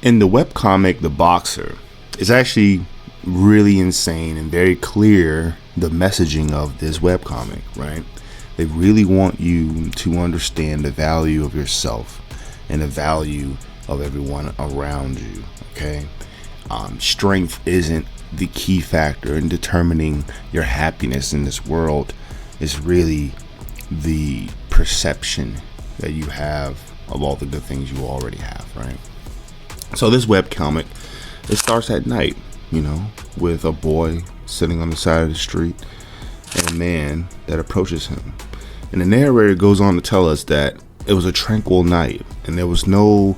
In the webcomic The Boxer, it's actually really insane and very clear the messaging of this webcomic, right? They really want you to understand the value of yourself and the value of everyone around you, okay? Strength isn't the key factor in determining your happiness in this world. It's really the perception that you have of all the good things you already have, right? So this webcomic, it starts at night, with a boy sitting on the side of the street and a man that approaches him. And the narrator goes on to tell us that it was a tranquil night and there was no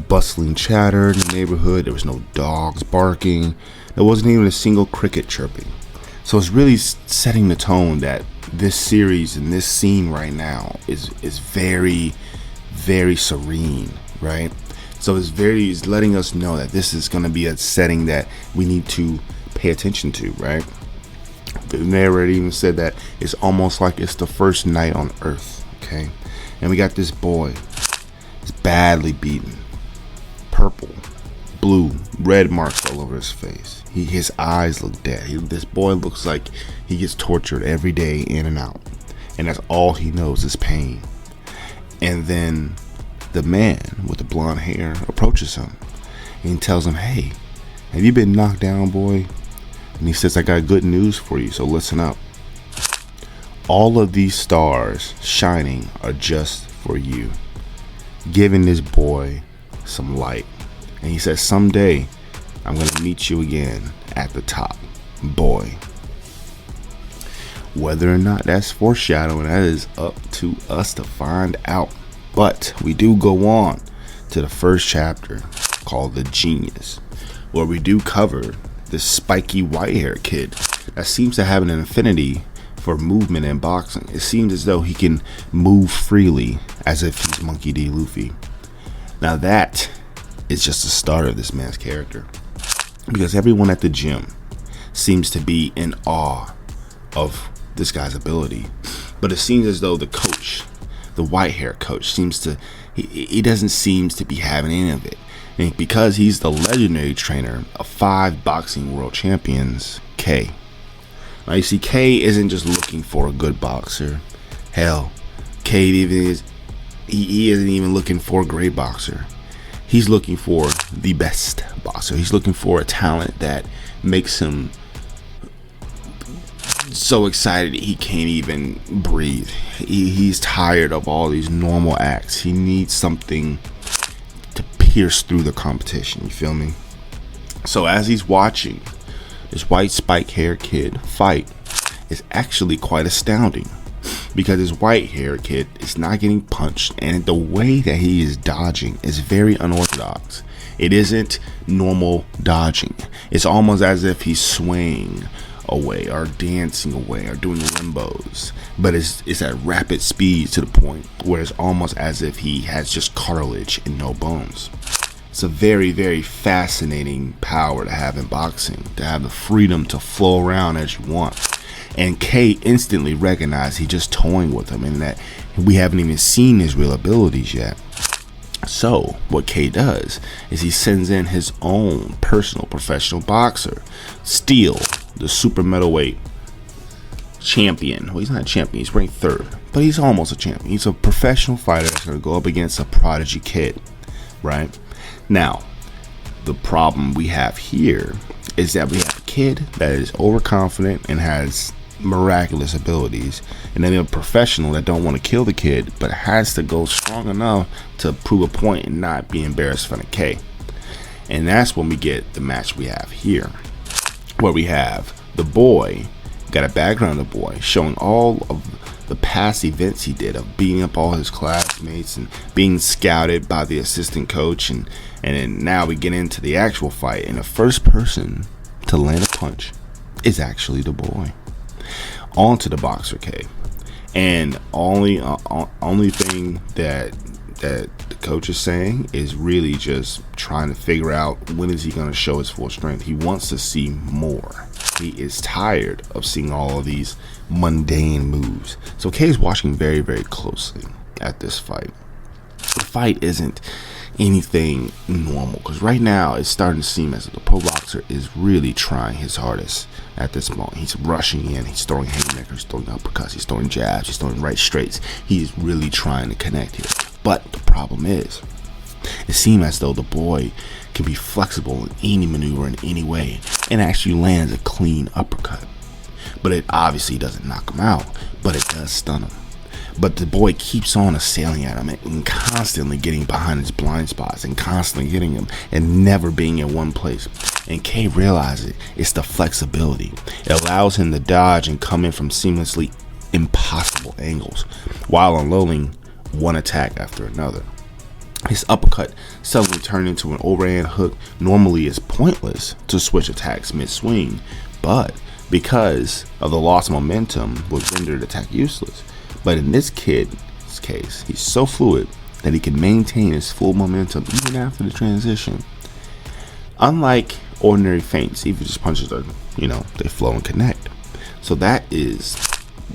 bustling chatter in the neighborhood. There was no dogs barking. There wasn't even a single cricket chirping. So it's really setting the tone that this series and this scene right now is very, very serene, right? So it's letting us know that this is going to be a setting that we need to pay attention to, right? The narrator even said that it's almost like it's the first night on Earth, okay? And we got this boy. He's badly beaten. Purple, blue, red marks all over his face. His eyes look dead. This boy looks like he gets tortured every day in and out. And that's all he knows is pain. And then the man with the blonde hair approaches him and he tells him, "Hey, have you been knocked down, boy?" And he says, "I got good news for you, so listen up. All of these stars shining are just for you," giving this boy some light. And he says, "Someday I'm going to meet you again at the top, boy." Whether or not that's foreshadowing, that is up to us to find out. But we do go on to the first chapter called The Genius, where we do cover this spiky white-haired kid that seems to have an affinity for movement and boxing. It seems as though he can move freely as if he's Monkey D. Luffy. Now that is just the start of this man's character, because everyone at the gym seems to be in awe of this guy's ability. But it seems as though the coach, the white hair coach, he doesn't seem to be having any of it. And because he's the legendary trainer of 5 boxing world champions, K. Now you see, K isn't just looking for a good boxer. Hell, K he isn't even looking for a great boxer. He's looking for the best boxer. He's looking for a talent that makes him so excited he can't even breathe. He's tired of all these normal acts. He needs something to pierce through the competition. You feel me? So as he's watching this white spike hair kid fight, it's actually quite astounding, because this white hair kid is not getting punched, and the way that he is dodging is very unorthodox. It isn't normal dodging. It's almost as if he's swaying away or dancing away or doing limbos, but it's at rapid speed to the point where it's almost as if he has just cartilage and no bones. It's a very, very fascinating power to have in boxing, to have the freedom to flow around as you want. And K instantly recognized he's just toying with him and that we haven't even seen his real abilities yet. So what K does is he sends in his own personal professional boxer, Steel, the super middleweight champion. Well, he's not a champion, he's ranked 3rd, but he's almost a champion. He's a professional fighter that's going to go up against a prodigy kid, right? Now, the problem we have here is that we have a kid that is overconfident and has miraculous abilities, and then a professional that don't want to kill the kid but has to go strong enough to prove a point and not be embarrassed in front of K. And that's when we get the match we have here, where we have the boy, got a background of the boy showing all of the past events he did of beating up all his classmates and being scouted by the assistant coach, and then now we get into the actual fight, and the first person to land a punch is actually the boy. On to the boxer K, and only thing that the coach is saying is really just trying to figure out when is he going to show his full strength. He wants to see more. He is tired of seeing all of these mundane moves. So K is watching very, very closely at this fight. The fight isn't anything normal, because right now it's starting to seem as if the pro boxer is really trying his hardest at this moment. He's rushing in, he's throwing haymakers, he's throwing uppercuts, he's throwing jabs, he's throwing right straights. He is really trying to connect here. But the problem is, it seems as though the boy can be flexible in any maneuver in any way and actually lands a clean uppercut. But it obviously doesn't knock him out, but it does stun him. But the boy keeps on assailing at him and constantly getting behind his blind spots and constantly hitting him and never being in one place. And K realizes it's the flexibility. It allows him to dodge and come in from seamlessly impossible angles while unloading one attack after another. His uppercut suddenly turned into an overhand hook. Normally it's pointless to switch attacks mid-swing, but because of the lost momentum would render the attack useless. But in this kid's case, he's so fluid that he can maintain his full momentum even after the transition. Unlike ordinary feints, even just punches are, they flow and connect. So that is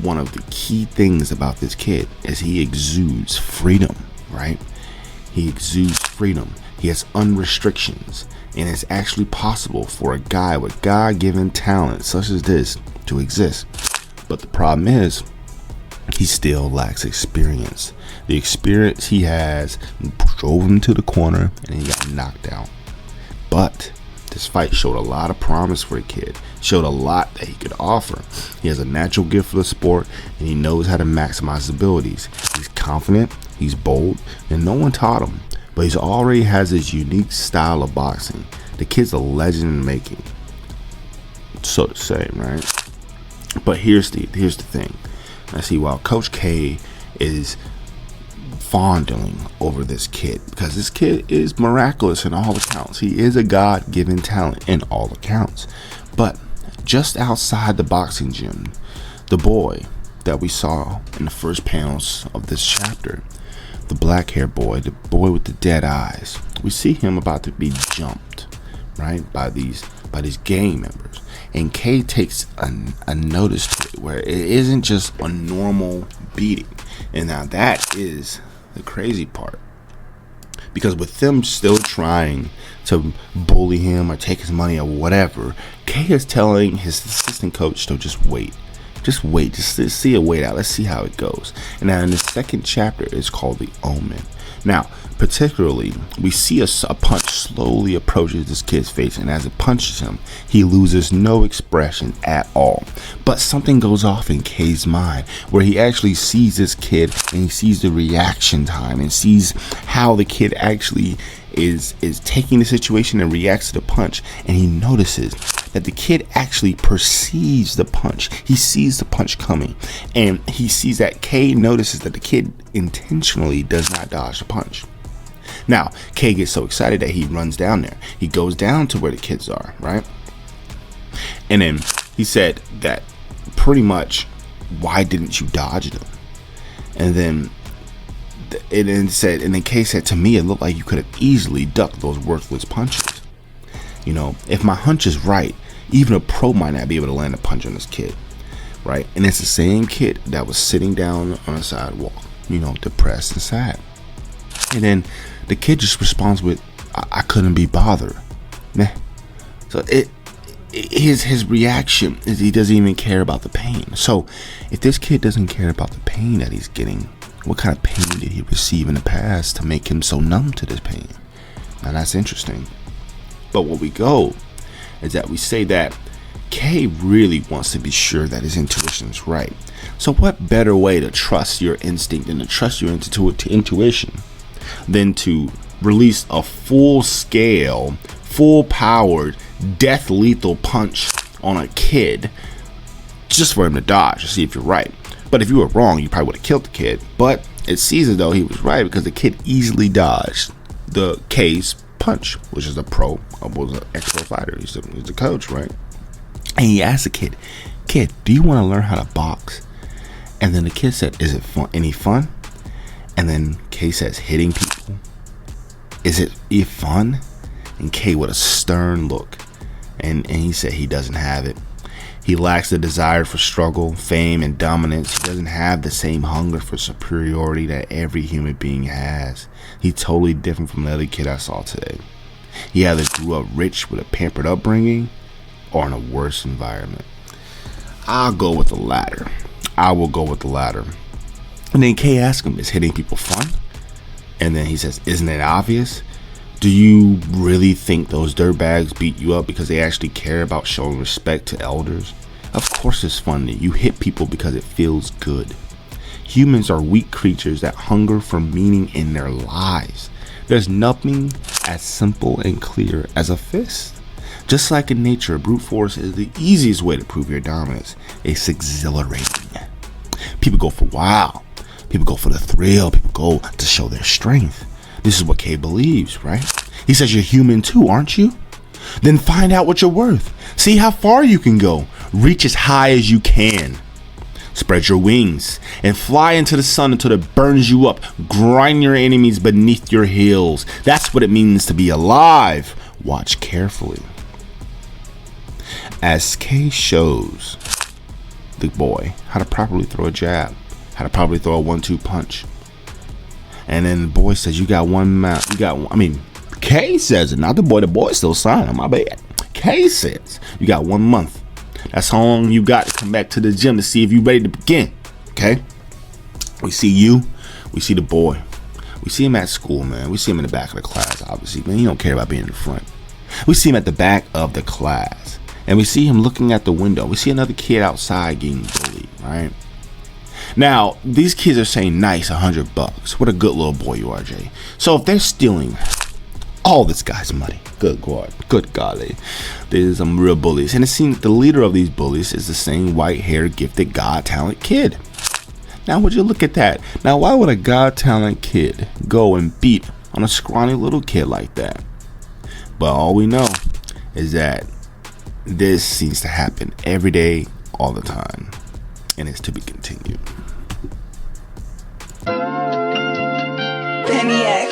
one of the key things about this kid, is he exudes freedom, right? He exudes freedom. He has unrestrictions, and it's actually possible for a guy with God-given talent such as this to exist. But the problem is, he still lacks experience. The experience he has drove him to the corner and he got knocked out. But this fight showed a lot of promise for the kid. Showed a lot that he could offer. He has a natural gift for the sport and he knows how to maximize his abilities. He's confident, he's bold, and no one taught him. But he already has his unique style of boxing. The kid's a legend in the making, so to say, right? But here's the thing. I see, while Coach K is fondling over this kid, because this kid is miraculous in all accounts. He is a God-given talent in all accounts. But just outside the boxing gym, the boy that we saw in the first panels of this chapter, the black-haired boy, the boy with the dead eyes, we see him about to be jumped, right, by these gang members. And K takes a notice to it, where it isn't just a normal beating. And now that is the crazy part, because with them still trying to bully him or take his money or whatever, K is telling his assistant coach to just wait, just see it wait out, let's see how it goes. And now in the second chapter, it's called The Omen. Now, particularly, we see a punch slowly approaches this kid's face, and as it punches him, he loses no expression at all. But something goes off in K's mind, where he actually sees this kid and he sees the reaction time and sees how the kid actually is taking the situation and reacts to the punch. And he notices that the kid actually perceives the punch. He sees the punch coming, and he sees that K notices that the kid intentionally does not dodge the punch. Now, K gets so excited that he runs down there. He goes down to where the kids are, right? And then he said that pretty much, why didn't you dodge them? And then K said, to me, it looked like you could have easily ducked those worthless punches. If my hunch is right, even a pro might not be able to land a punch on this kid, right? And it's the same kid that was sitting down on a sidewalk, depressed and sad. And then the kid just responds with, I couldn't be bothered. Meh. So his reaction is he doesn't even care about the pain. So if this kid doesn't care about the pain that he's getting, what kind of pain did he receive in the past to make him so numb to this pain? Now that's interesting. But what we go is that we say that K really wants to be sure that his intuition is right. So what better way to trust your instinct and to trust your intuition than to release a full-scale, full-powered, death-lethal punch on a kid just for him to dodge to see if you're right. But if you were wrong, you probably would have killed the kid. But it seems as though he was right, because the kid easily dodged the K's punch, which is a pro, was an ex-pro fighter. He's a coach, right? And he asked the kid, do you want to learn how to box? And then the kid said, is it fun? Any fun? And then K says, hitting people. Is it fun? And K with a stern look. And he said he doesn't have it. He lacks the desire for struggle, fame, and dominance. He doesn't have the same hunger for superiority that every human being has. He's totally different from the other kid I saw today. He either grew up rich with a pampered upbringing or in a worse environment. I'll go with the latter. I will go with the latter. And then Kay asks him, is hitting people fun? And then he says, isn't it obvious? Do you really think those dirtbags beat you up because they actually care about showing respect to elders? Of course it's fun. You hit people because it feels good. Humans are weak creatures that hunger for meaning in their lives. There's nothing as simple and clear as a fist. Just like in nature, brute force is the easiest way to prove your dominance. It's exhilarating. People go for wow. People go for the thrill. People go to show their strength. This is what Kay believes, right? He says you're human too, aren't you? Then find out what you're worth. See how far you can go. Reach as high as you can. Spread your wings and fly into the sun until it burns you up. Grind your enemies beneath your heels. That's what it means to be alive. Watch carefully. As Kay shows the boy how to properly throw a jab, how to properly throw a 1-2 punch. And then the boy says, you got one mouth. Kay says it, not the boy. The boy's still signing, my bad. Kay says, you got 1 month. That's how long you got to come back to the gym to see if you're ready to begin. Okay? We see you. We see the boy. We see him at school, man. We see him in the back of the class, obviously. Man, he don't care about being in the front. We see him at the back of the class. And we see him looking at the window. We see another kid outside getting bullied, right? Now, these kids are saying, nice, $100. What a good little boy you are, Jay. So if they're stealing all this guy's money, good golly, there's some real bullies. And it seems the leader of these bullies is the same white-haired, gifted, God-talent kid. Now, would you look at that? Now, why would a God-talent kid go and beat on a scrawny little kid like that? But all we know is that this seems to happen every day, all the time. And it's to be continued. Penny